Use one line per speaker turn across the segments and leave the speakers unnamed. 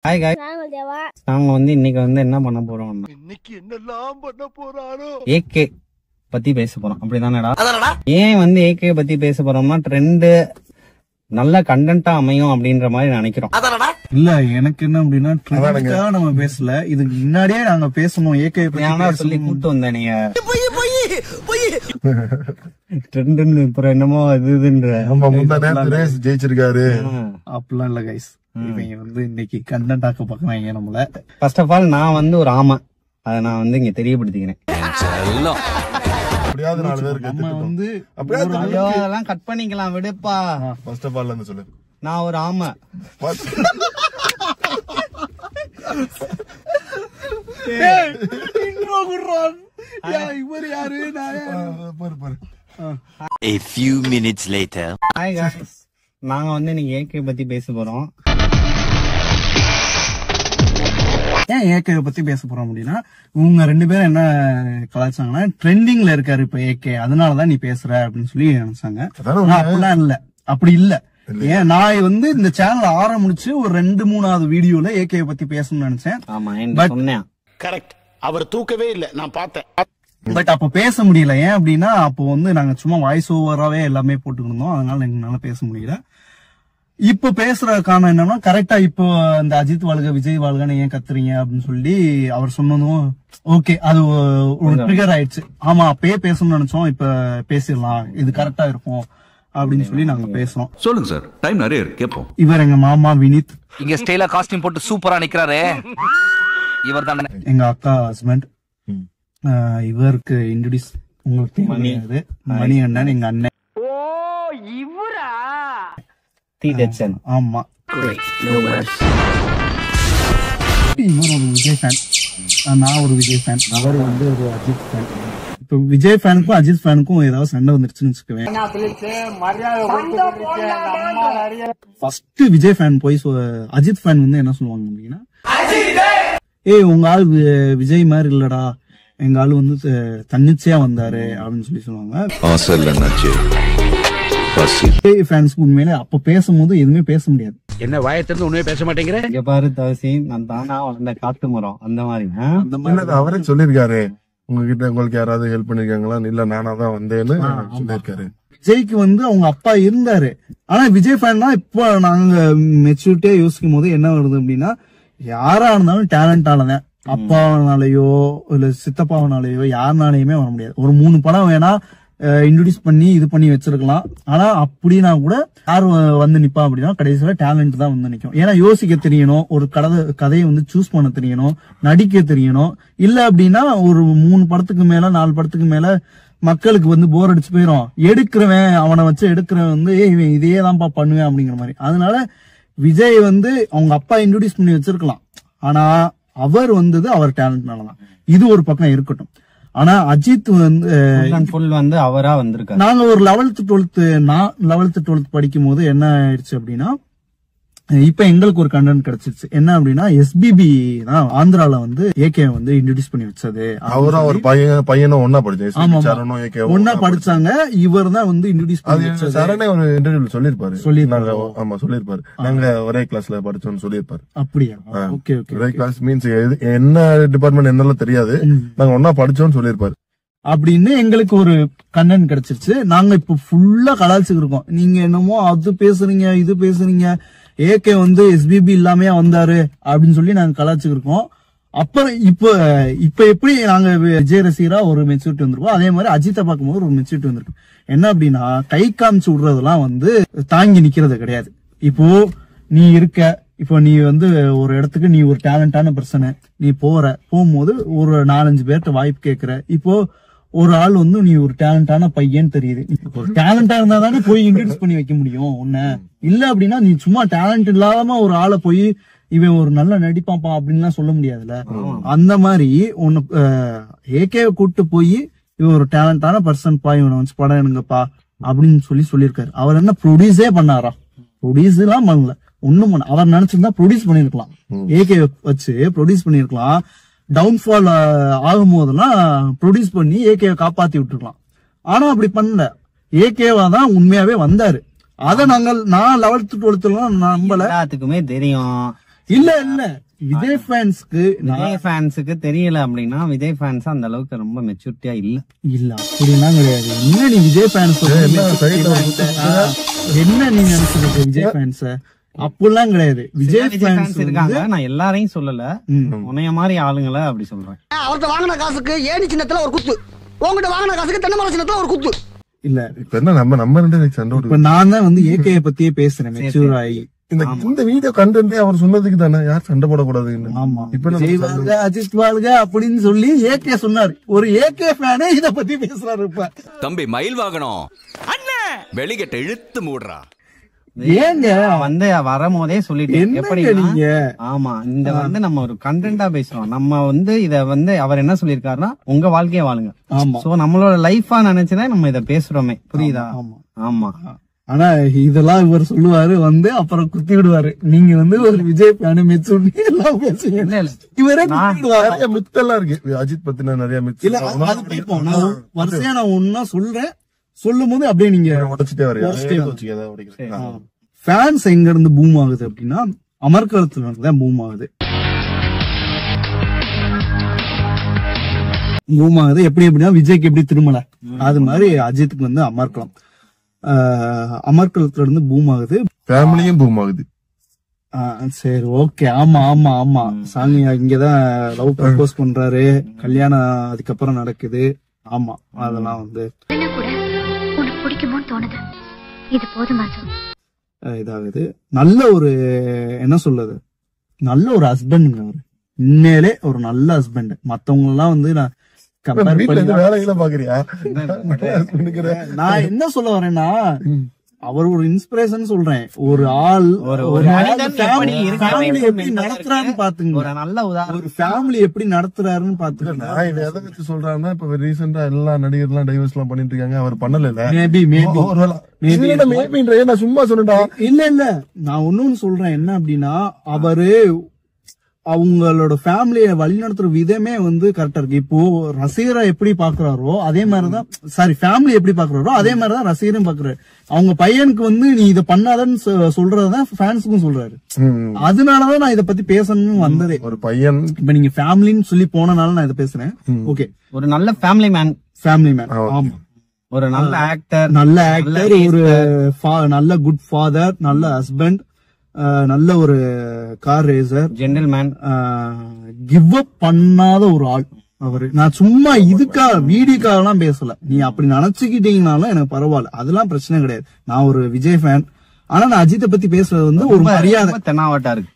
Hi guys. நாங்க வந்து இன்னைக்கு வந்து என்ன பண்ண போறோம்?
இன்னைக்கு என்னெல்லாம் பண்ண போறாரோ?
AK பத்தி பேச போறோம். அப்படிதானடா? ஏன் வந்து AK பத்தி பேச போறோம்னா ட்ரெண்ட் நல்ல கண்டென்ட்டா அமையும் அப்படின்ற மாதிரி நினைக்கிறோம்.
இல்ல எனக்கு என்ன அப்படின்னா ட்ரெண்டுக்காக நம்ம பேசல, இதுக்கு முன்னாடியே நாங்க பேசணும். AK பத்தி
சொல்லி கூட்டு வந்தேன் நீங்க ட்ரெண்ட்னு அப்புறம் என்னமோ இதுன்ற
ஜெயிச்சிருக்காரு
அப்படிலாம் இல்ல கைஸ். இவங்க வந்து இன்னைக்கு கண்டென்ட் ஆக்க பாக்குறாங்க நம்மள.
ஃபர்ஸ்ட் ஆஃப் ஆல் நான் வந்து ஒரு ஆமை, அதை நான் வந்து இங்க தெரியப்படுத்திக்கிறேன்.
நம்ம வந்து
அதெல்லாம் கட் பண்ணிக்கலாம் விடுப்பா.
ஃபர்ஸ்ட் ஆஃப் ஆல் சொல்லு,
நான் ஒரு ஆமை.
இவர் யாரு?
A few minutes later.
Hi guys. நாங்க வந்து இன்னைக்கு AK பத்தி பேச போறோம்.
ஏன் AK பத்தி பேச போறோம் அப்படின்னா, இவங்க ரெண்டு பேரும் என்ன கலாச்சாரம்னா ட்ரெண்டிங்ல இருக்காரு இப்ப AK, அதனாலதான் நீ பேசுற அப்படின்னு சொல்லி நினைச்சாங்க. அப்படிலாம் இல்ல, அப்படி இல்ல. ஏன் நான் வந்து இந்த சேனல் ஆரம்பிச்சு ஒரு 2-3வது வீடியோல AK பத்தி பேசணும்னு நினைச்சேன்.
ஆமா, சொன்னேன்.
கரெக்ட். அவர் தூக்கவே இல்ல, நான் பார்த்தேன்.
பட் அப்ப பேச முடியல. ஏன் அப்படின்னா அப்போ வந்து நாங்க சும்மா வாய்ஸ் ஓவராவே எல்லாமே போட்டுக்கிட்டு இருந்தோம், அதனால எங்களால பேச முடியல. இப்ப பேசுற காரணம் என்னன்னா, கரெக்டா இப்போ இந்த அஜித் வாழ்க விஜய் வாழ்கன்னு ஏன் கத்துறீங்க அப்படின்னு சொல்லி அவர் சொன்னதும் ஓகே, அது ஒரு ட்ரிகர் ஆயிடுச்சு. ஆமா, அப்பயே பேசணும்னு நினைச்சோம், இப்ப பேசிடலாம், இது கரெக்டா இருக்கும் அப்படின்னு சொல்லி நாங்க பேசுறோம்.
சொல்லுங்க சார், டைம் நிறைய இருக்கு, கேப்போம்.
இவர் எங்க மாமா வினித்,
இங்க ஸ்டைலா காஸ்டியூம் போட்டு சூப்பரா நிக்கிறாரு. இவர் தான்
எங்க அக்கா ஹஸ்பண்ட். இவருக்கு இன்ட்ரோடியூஸ் உங்களுக்கு மணி அண்ணன், எங்க அண்ணன்.
ஓ இவரா?
ஆமா, இவர் ஒரு விஜய் ஃபேன், நான் ஒரு விஜய் ஃபேன், அவர் வந்து ஒரு அஜித் ஃபேன். இப்ப விஜய் ஃபேனுக்கும் அஜித் ஃபேனுக்கும் ஏதாவது சண்டை வந்துருச்சுன்னு வச்சுக்குவேன். ஃபர்ஸ்ட் விஜய் ஃபேன் போய் அஜித் ஃபேன் வந்து என்ன சொல்லுவாங்க அப்படின்னா, ஏய் உங்க ஆள் விஜய் மாதிரி இல்லடா, எங்க ஆளு வந்து தன்னிச்சையா வந்தாரு அப்படின்னு சொல்லி சொல்லுவாங்க. உண்மையிலே அப்ப பேசும்போது எதுவுமே பேச முடியாது.
என்ன வாயத்திலிருந்து உண்மையே பேச மாட்டேங்கிற?
இங்க பாரு தவசி, நான் தானா வளர்ந்த காட்டு மரம் அந்த மாதிரி.
அவரே சொல்லிருக்காரு, உங்ககிட்ட உங்களுக்கு யாராவது ஹெல்ப் பண்ணிருக்காங்களா? இல்ல நானா தான் வந்தேன்னு சொல்லிருக்காரு.
விஜய்க்கு வந்து அவங்க அப்பா இருந்தாரு, ஆனா விஜய் ஃபேன் தான். இப்போ நாங்க மெச்சூரிட்டியா யோசிக்கும் போது என்ன வருது அப்படின்னா, யாரா இருந்தாலும் டேலண்டாலதான், அப்பாவனாலேயோ இல்ல சித்தப்பாவனாலேயோ யாருனாலையுமே வர முடியாது. ஒரு 3 படம் வேணா இன்ட்ரோடியூஸ் பண்ணி இது பண்ணி வச்சிருக்கலாம், ஆனா அப்படின்னா கூட யார் வந்து நிப்பா அப்படின்னா கடைசியில டேலண்ட் தான் வந்து நிக்கும். ஏன்னா யோசிக்க தெரியணும், ஒரு கதையை வந்து சூஸ் பண்ண தெரியணும், நடிக்க தெரியணும். இல்ல அப்படின்னா ஒரு 3 படத்துக்கு மேல 4 படத்துக்கு மேல மக்களுக்கு வந்து போர் அடிச்சு போயிடும். எடுக்கிறவன் அவனை வச்சு எடுக்கிறவன் வந்து இவன் இதே தான்ப்பா பண்ணுவேன் அப்படிங்கிற மாதிரி. அதனால விஜய் வந்து அவங்க அப்பா இன்ட்ரோடியூஸ் பண்ணி வச்சிருக்கலாம், ஆனா அவர் வந்தது அவர் டேலண்ட்னாலதான். இது ஒரு பக்கம் இருக்கட்டும். ஆனா அஜித் வந்து
அவரா வந்திருக்காரு.
நாங்க ஒரு 11th 12th படிக்கும் போது என்ன ஆயிடுச்சு அப்படின்னா, இப்ப எங்களுக்கு ஒரு கண்டென்ட் கிடைச்சிருச்சு. என்ன அப்படின்னா, SBB தான் ஆந்திரால வந்து AK வந்து இன்ட்ரோடியூஸ் பண்ணி வச்சது.
அவரும் ஒரு பையனும் ஒன்னா படிச்சாங்க,
ஒன்னா படிச்சாங்க. இவர் தான் வந்து இன்ட்ரோடியூஸ் பண்ணி வச்சது.
சரணே ஒரு இன்டர்வியூல சொல்லிருப்பாரு, நாங்க ஒரே கிளாஸ்ல படிச்சோம்னு சொல்லிருப்பாரு.
அப்படியா? Okay okay.
ஒரே கிளாஸ் மீன்ஸ் என்ன டிபார்ட்மெண்ட் என்னெல்லாம் தெரியாது, நாங்க ஒன்னா படிச்சோம்னு சொல்லிருப்பாரு.
அப்படின்னு எங்களுக்கு ஒரு கண்டென்ட் கிடைச்சிருச்சு. நாங்க இப்ப ஃபுல்லா கலாய்ச்சிட்டு இருக்கோம். நீங்க என்னமோ அது பேசுறீங்க இது பேசுறீங்க, AK வந்து SBB இல்லாம வந்தாரு அப்படின்னு சொல்லி நாங்க கலாய்ச்சிட்டு இருக்கோம். அப்புறம் இப்ப எப்படி நாங்க விஜய் ரசிகரா ஒரு மெச்சூரிட்டி வந்திருக்கோம், அதே மாதிரி அஜித்தை பார்க்கும்போது ஒரு மெச்சூரிட்டி வந்திருக்கும். என்ன அப்படின்னா, கை காமிச்சு விடுறதெல்லாம் வந்து தாங்கி நிக்கிறது கிடையாது. இப்போ நீ இப்போ நீ வந்து ஒரு இடத்துக்கு நீ ஒரு டேலண்டான பர்சனை நீ போகும்போது ஒரு 4-5 பேர்ட்ட வாய்ப்பு கேட்கிற. இப்போ ஒரு ஆள் வந்து நீ ஒரு டேலண்டான பையன் தெரியுது, ஒரு டேலண்டா இருந்தா தானே போய் இன்ட்ரோடியூஸ் பண்ணி வைக்க முடியும் உன்ன. இல்ல அப்படின்னா நீ சும்மா டேலண்ட் இல்லாம ஒரு ஆளை போய் இவன் ஒரு நல்ல நடிப்பாப்பா அப்படின்லாம் சொல்ல முடியாதுல்ல. அந்த மாதிரி ஒன்னு AK கூட்டு போய் இவன் ஒரு டேலண்டான பர்சன் பா, இவனை வச்சு படம் எடுங்கப்பா அப்படின்னு சொல்லியிருக்காரு. அவர் என்ன ப்ரொடியூஸே பண்ணாரா? ப்ரொடியூஸ் எல்லாம் பண்ணல, ஒண்ணும் பண்ண. அவர் நினைச்சிருந்தா ப்ரொடியூஸ் பண்ணிருக்கலாம், AK வச்சு ப்ரொடியூஸ் பண்ணிருக்கலாம். டவுன்ஃபால் ஆகும் போதெல்லாம் ப்ரொடியூஸ் பண்ணி AK காப்பாத்தி விட்டுருக்கலாம். ஆனா அப்படி பண்ணல, AKவா தான் உண்மையாவே வந்தாரு. அத நான் 11th 12th நம்பல.
எல்லாத்துக்குமே தெரியும்.
இல்ல விஜய் ஃபேன்ஸ்க்கு
விஜய் ஃபேன்ஸுக்கு தெரியல அப்படின்னா விஜய் ஃபேன்ஸ் அந்த அளவுக்கு ரொம்ப மெச்சூரிட்டியா இல்ல
அப்படிலாம் கிடையாது. என்ன நீ விஜய் ஃபேன்ஸ் என்ன நீ நினைச்சிருக்க விஜய் ஃபேன்ஸ்? அப்படிலாம் கிடையாது. விஜய் ஃபேன்ஸ்
இருக்காங்க, நான் எல்லாரையும் சொல்லல, உன்னைய மாதிரி ஆளுங்களை அப்படி சொல்றேன்.
அவர்கிட்ட வாங்கின காசுக்கு ஏணி சின்னத்துல ஒரு குத்து, உங்ககிட்ட வாங்கின காசுக்கு தென்னை மரம் சின்னத்துல ஒரு குத்து.
இல்ல
இப்ப என்ன நம்ம ரெண்டு சண்டை
இப்ப நான் தான் வந்து ஏகே பத்தியே பேசுறேன். மெச்சூர் ஆகி
இந்த வீடியோ கண்டென்ட்டே அவர் சொன்னதுக்கு தானே, யார் சண்டை போடக்கூடாதுன்னு.
ஆமா,
இப்ப
விஜய் வாழ்க அஜித் வாழ்க அப்படின்னு சொல்லி ஏகே சொன்னாரு. ஒரு ஏகே ஃபேனே இத பத்தி பேசுறாரு. இப்ப
தம்பி மயில் வாகனம் வெளிகட்ட இழுத்து மூடுறா.
ஏங்க
வந்து வரும்போதே சொல்லிட்டேன் எப்படி
நீங்க.
ஆமா, இந்த வந்து நம்ம ஒரு கண்டென்ட்டா பேசுறோம். நம்ம வந்து இத வந்து அவர் என்ன சொல்லிருக்காருன்னா உங்க வாழ்க்கைய வாழுங்க.
ஆமா,
சோ நம்மளோட லைஃபா நினைச்சுதான் நம்ம இத பேசுறோமே, புரியுதா? ஆமா.
ஆனா இதெல்லாம் இவர் சொல்லுவாரு வந்து அப்புறம் குத்தி விடுவாரு. நீங்க வந்து ஒரு விஜய் ஃபேனு மெச்சூர் எல்லாம் பேசுவீங்க. இவரே
நிறைய மித்தெல்லாம் இருக்கு அஜித் பத்தின நிறைய மித்.
இல்ல அது கேட்போம். நான் வரிசையா நான் ஒன்னா சொல்றேன், சொல்லும் போது அப்படியே நீங்க
உடச்சிட்டே வரீங்க.
ஃபேன்ஸ் எங்க இருந்து பூம் ஆகுது அப்படின்னா அமர்க்களத்துல இருந்துதான் பூம் ஆகுது. பூம் ஆகுது எப்படின்னா விஜய்க்கு எப்படி திருமலை, அது மாதிரி அஜித்துக்கு வந்து அமர்க்களம். அமர்க்களத்துல இருந்து பூம் ஆகுது,
ஃபேமிலியும் பூம் ஆகுது.
சரி, ஓகே. ஆமா சாமியா இங்கதான் லவ் ப்ரப்போஸ் பண்றாரு, கல்யாணம் அதுக்கப்புறம் நடக்குது. ஆமா, அதெல்லாம் வந்து
பிடிக்குமோ தோணுது. இது போதுமா?
இதாகுது. நல்ல ஒரு என்ன சொல்றது, நல்ல ஒரு ஹஸ்பண்ட் அவரு. உண்மையிலே ஒரு நல்ல ஹஸ்பண்ட். மத்தவங்க எல்லாம் வந்து நான்
வேலைகளை பாக்குறியா?
நான் என்ன சொல்ல வரேன்னா அவர் ஒரு இன்ஸ்பிரேஷன் சொல்றேன். ஒரு ஆள் ஒரு ஃபேமிலி எப்படி நடத்துறாருன்னு பாத்துங்க.
ஒரு நல்ல உதாரணம்,
ஒரு ஃபேமிலி எப்படி நடத்துறாருன்னு பாத்துங்க.
நான் இதை எதை வச்சு சொல்றாருன்னா, இப்ப ரீசெண்டா எல்லா நடிகர்லாம் டைவர்ஸ் எல்லாம் பண்ணிட்டு இருக்காங்க. அவர் பண்ணல. நான் சும்மா சொன்னேன்டா.
இல்ல நான் ஒண்ணும் சொல்றேன். என்ன அப்படின்னா அவரு அவங்களோட ஃபேமிலிய வழி நடத்துற விதமே வந்து கரெக்டா இருக்கு. இப்போ ரசிகரை எப்படி பாக்குறாரோ அதே மாதிரிதான், சாரி ஃபேமிலி எப்படி பாக்குறாரோ அதே மாதிரிதான் ரசிகரும் பாக்குறாரு. அவங்க பையனுக்கு வந்து நீ இதை பண்ணாதன்னு சொல்றதுதான் ஃபேன்ஸுக்கும் சொல்றாரு. அதனாலதான் நான் இதை பத்தி பேசணும்னு வந்ததே.
ஒரு பையன்
இப்ப நீங்க ஃபேமிலின்னு சொல்லி போனனால நான் இதை பேசுறேன். ஓகே,
ஒரு நல்ல ஃபேமிலி மேன்.
ஆமா,
ஒரு நல்ல ஆக்டர்,
ஒரு நல்ல குட் ஃபாதர், நல்ல ஹஸ்பண்ட், நல்ல ஒரு car racer,
gentleman,
give up பண்ணாத ஒரு ஆள் அவரு. நான் சும்மா இதுக்காக வீடியோக்காக எல்லாம் பேசல. நீ அப்படி நினைச்சுக்கிட்டீங்கனாலும் எனக்கு பரவாயில்ல, அதெல்லாம் பிரச்சனை கிடையாது. நான் ஒரு விஜய் ஃபேன். ஆனா நான் அஜித்தை பத்தி பேசுறது வந்து ஒரு மரியாதை,
தென்னாவட்டா இருக்கு,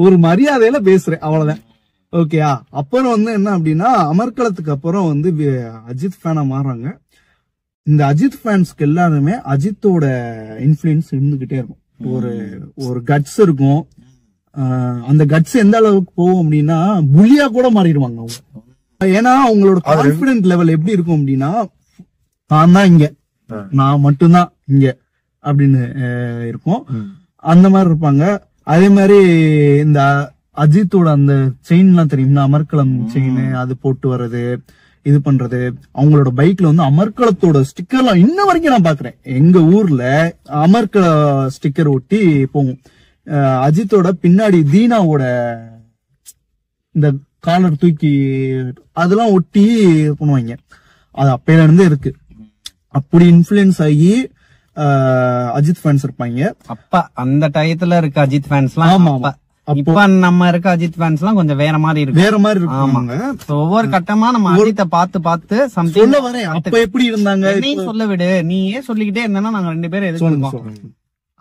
ஒரு மரியாதையில பேசுறேன், அவ்வளவுதான். ஓகேயா? அப்புறம் வந்து என்ன அப்படின்னா அமர்க்களத்துக்கு அப்புறம் வந்து அஜித் ஃபேனா மாறுறாங்க. இந்த அஜித் ஃபேன்ஸ்க்கு எல்லாருமே அஜித்தோட இன்ஃபுளுன்ஸ் இருந்துகிட்டே இருக்கும். ஒரு கட்ஸ் இருக்கும். அந்த கட்ஸ் எந்த அளவுக்கு போகும் அப்படின்னா புலியா கூட மாறிடுவாங்க அவங்க. ஏன்னா அவங்களோட கான்பிடன்ட் லெவல் எப்படி இருக்கும் அப்படின்னா, நான் தான் இங்க, நான் மட்டும்தான் இங்க அப்படின்னு இருக்கும். அந்த மாதிரி இருப்பாங்க. அதே மாதிரி இந்த அஜித்தோட அந்த செயின் எல்லாம் தெரியும்னா, அமர்க்களம் செயின், அது போட்டு வர்றது, இது பண்றது. அவங்களோட பைக்ல வந்து அமர்க்களத்தோட ஸ்டிக்கர்லாம் இன்ன வரைக்கும் நான் பாக்குறேன். எங்க ஊர்ல அமர்க்கள ஸ்டிக்கர் ஒட்டி போகும். அஜித்தோட பின்னாடி தீனாவோட இந்த காலர் தூக்கி அதெல்லாம் ஒட்டி பண்ணுவாங்க. அது அப்பையில இருந்து இருக்கு. அப்படி இன்ஃபுளுன்ஸ் ஆகி அஜித் ஃபேன்ஸ் இருப்பாங்க.
அப்ப அந்த டயத்துல இருக்க அஜித் ஃபேன்ஸ்லாம்.
ஆமா,
இப்ப நம்ம இருக்க அஜித் ஃபேன்ஸ்லாம் கொஞ்சம் வேற மாதிரி
இருக்காங்க.
ஒவ்வொரு கட்டமா நம்ம அஜித்தை பார்த்து
சொல்ல வரேன். அப்ப எப்படி இருந்தாங்க
நீ சொல்ல விடு, நீயே சொல்லிக்கிட்டே இருந்தா நாங்க ரெண்டு பேரும் எதிர்க்கோம்.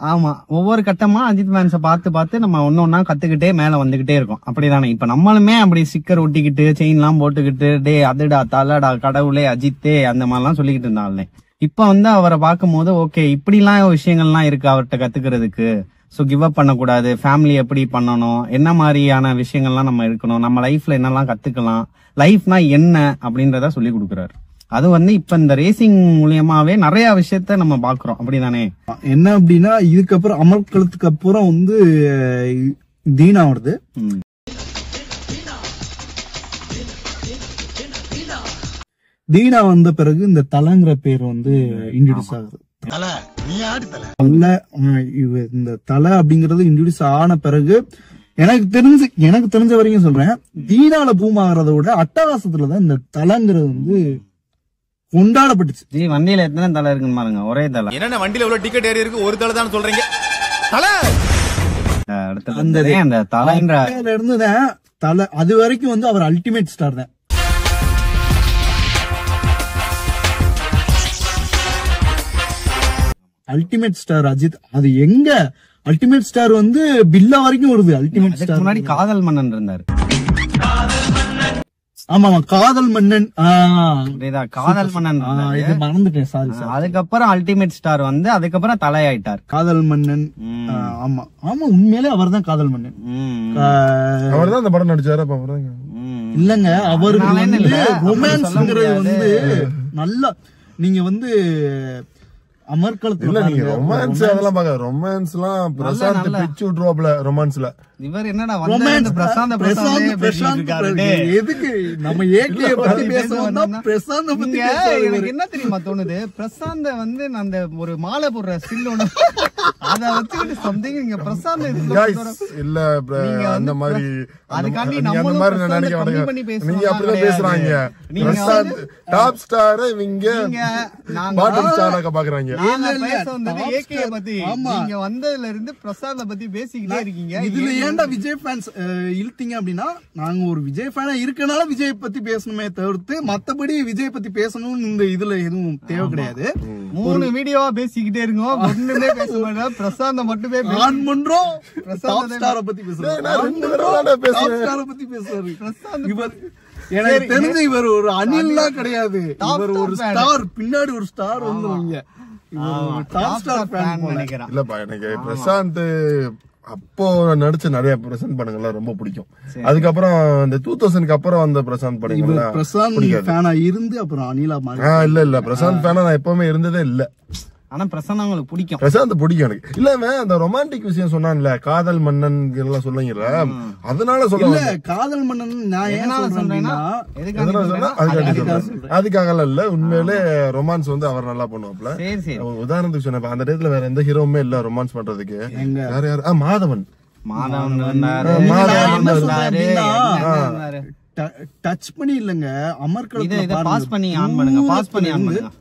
ஆமா, ஒவ்வொரு கட்டமா அஜித் ஃபேன்ஸ பார்த்து நம்ம ஒன்னொன்னா கத்துக்கிட்டே மேல வந்துகிட்டே இருக்கோம். அப்படிதானே இப்ப நம்மளுமே அப்படி ஸ்டிக்கர் ஒட்டிக்கிட்டு செயின் எல்லாம் போட்டுக்கிட்டு டே அதுடா தலடா கடவுளே அஜித்தே அந்த மாதிரி எல்லாம் சொல்லிக்கிட்டு இருந்தாலே, இப்ப வந்து அவரை பார்க்கும் போது ஓகே இப்படி எல்லாம் விஷயங்கள்லாம் இருக்கு அவர்கிட்ட கத்துக்கிறதுக்கு. சோ கிவ் அப் பண்ணக்கூடாது, ஃபேமிலி எப்படி பண்ணணும், என்ன மாதிரியான விஷயங்கள்லாம் நம்ம இருக்கணும், நம்ம லைஃப்ல என்னெல்லாம் கத்துக்கலாம், லைஃப்னா என்ன அப்படின்றத சொல்லி கொடுக்குறாரு. அது வந்து இப்ப இந்த ரேசிங் மூலியமாவே நிறைய விஷயத்த நம்ம பாக்குறோம். அப்படிதானே?
என்ன அப்படின்னா இதுக்கப்புறம் அமர்க்களத்துக்கு அப்புறம் வந்து தீனா வருது. தீனா வந்த பிறகு இந்த தலங்கிற பேர் வந்து இன்ட்ரோடியூஸ் ஆகுது. இந்த தலை அப்படிங்கறது இன்ட்ரோடியூஸ் ஆன பிறகு எனக்கு தெரிஞ்ச வரைக்கும் சொல்றேன், தீனால பூமாகறத விட அட்டகாசத்துலதான் இந்த தலைங்கிறது வந்து கொண்டாடப்பட்டுச்சு.
ஜி வண்டியில எத்தனை தலை இருக்குன்னு பாருங்க, ஒரே தலை.
என்ன வண்டியில எவ்வளவு டிக்கெட் ஏறி இருக்கு, ஒரு தலை தான் சொல்றீங்க. தலை
அந்த தலைன்ற
இருந்துதான் தலை அது வரைக்கும் வந்து அவர் அல்டிமேட் ஸ்டார் தான். Ultimate star Ajith. அது எங்க அல்டிமேட் ஸ்டார் வந்து பில்லா வரைக்கும் வருது. அல்டிமேட் ஸ்டார்
முன்னாடி காதல் மன்னன் இருந்தாரு.
ஆமா காதல் மன்னன்.
காதல் மன்னன்
இது மறந்துட்டேன், சாரி.
அதுக்கப்புறம் அல்டிமேட் ஸ்டார் வந்து அதுக்கப்புறம் தலையாயிட்டார் காதல் மன்னன்.
ஆமா ஆமா, உண்மையிலே அவர் தான் காதல் மன்னன்.
அவர் தான் அந்த படம் நடிச்சாரு.
இல்லங்க, அவருக்கு வந்து ரொமான்ஸ்ங்கிறது வந்து நல்லா நீங்க வந்து அமர்க்களத்துல
நீங்க ரொமான்ஸ் அதெல்லாம் பாக்க, ரொமான்ஸ்லாம் பிரசாந்த் பிச்சு விட்டுருவாப்ல ரொமான்ஸ்ல.
இவர் என்னடா வந்து பிரசாந்த்
எதுக்கு நம்ம ஏகே பத்தி பேசணும்னா பிரசாந்த் பத்தி
எனக்கு என்ன தெரியுமா தோணுது, பிரசாந்த வந்து அந்த ஒரு மாலை போடுற ஸ்டில் ஒண்ணு அத வச்சுக்கிட்டு சம்திங் நீங்க பிரசாந்த்
இல்ல அந்த மாதிரி
அதுக்காண்டி
அந்த மாதிரி நினைக்க மாட்டேங்க. நீங்க அப்படிதான் பேசுறாங்க. பிரசாந்த் டாப் ஸ்டார், இவங்க பாட்டம் ஸ்டாராக பாக்குறாங்க.
பேச வந்தது ஏகே பத்தி, நீங்க வந்ததுல இருந்து பிரசாந்த பத்தி பேசிக்கிட்டே இருக்கீங்க.
இதுல ஏன்டா விஜய் ஃபேன்ஸ் இழுத்தீங்க அப்படின்னா, நாங்க ஒரு விஜய் ஃபேனா இருக்கனால விஜய் பத்தி பேசணுமே தவிர்த்து மத்தபடி விஜய் பத்தி பேசணும்னு இந்த இதுல எதுவும் தேவை கிடையாது.
3 வீடியோவா பேசிக்கிட்டே இருக்கோம், ஒண்ணுமே பேச மாட்டோம். பிரசாந்த மட்டுமே ஆன் பண்றோம்.
பிரசாந்த் ஸ்டார பத்தி பேசுறாரு. இவர் எனக்கு தெரிஞ்சு இவர் ஒரு அணில்லாம் கிடையாது, இவர் ஒரு ஸ்டார். பின்னாடி ஒரு ஸ்டார் வந்து டாப் ஸ்டார் ஃபேன் நினைக்கிறேன்.
இல்லப்பா, எனக்கு பிரசாந்த் அப்போ நடிச்ச நிறைய பிரசாந்த் படங்கள்லாம் ரொம்ப பிடிக்கும். அதுக்கப்புறம் இந்த 2000க்கு அப்புறம் அந்த பிரசாந்த் படங்கள்லாம்
பிரசாந்த் ஃபேனா இருந்து அப்புறம் அனிலா மாறி.
இல்ல பிரசாந்த் ஃபேனா நான் எப்பவுமே இருந்ததே இல்ல.
ஆனா பிரசாந்த் உங்களுக்கு பிடிக்கும்.
பிரசாந்த் பிடிக்கும் எனக்கு. இல்ல அந்த ரொமான்டிக் விஷயம் சொன்னான்ல, காதல் மன்னன் எல்லாம் சொல்லுங்கல்ல, அதனால சொல்ல
காதல் மன்னன் நான் என்ன சொல்றேன்னா
அதுக்காக இல்ல, உண்மையிலே ரொமான்ஸ் வந்து அவர் நல்லா பண்ணுவாப்ல. உதாரணத்துக்கு சொன்ன அந்த டேட்ல வேற எந்த ஹீரோவுமே இல்ல ரொமான்ஸ் பண்றதுக்கு. யார் யார்? மாதவன்
டச் பண்ணி இல்லங்க, அமர்க்களத்துல
பாஸ் பண்ணி ஆன் பண்ணுங்க, பாஸ் பண்ணி ஆன் பண்ணுங்க.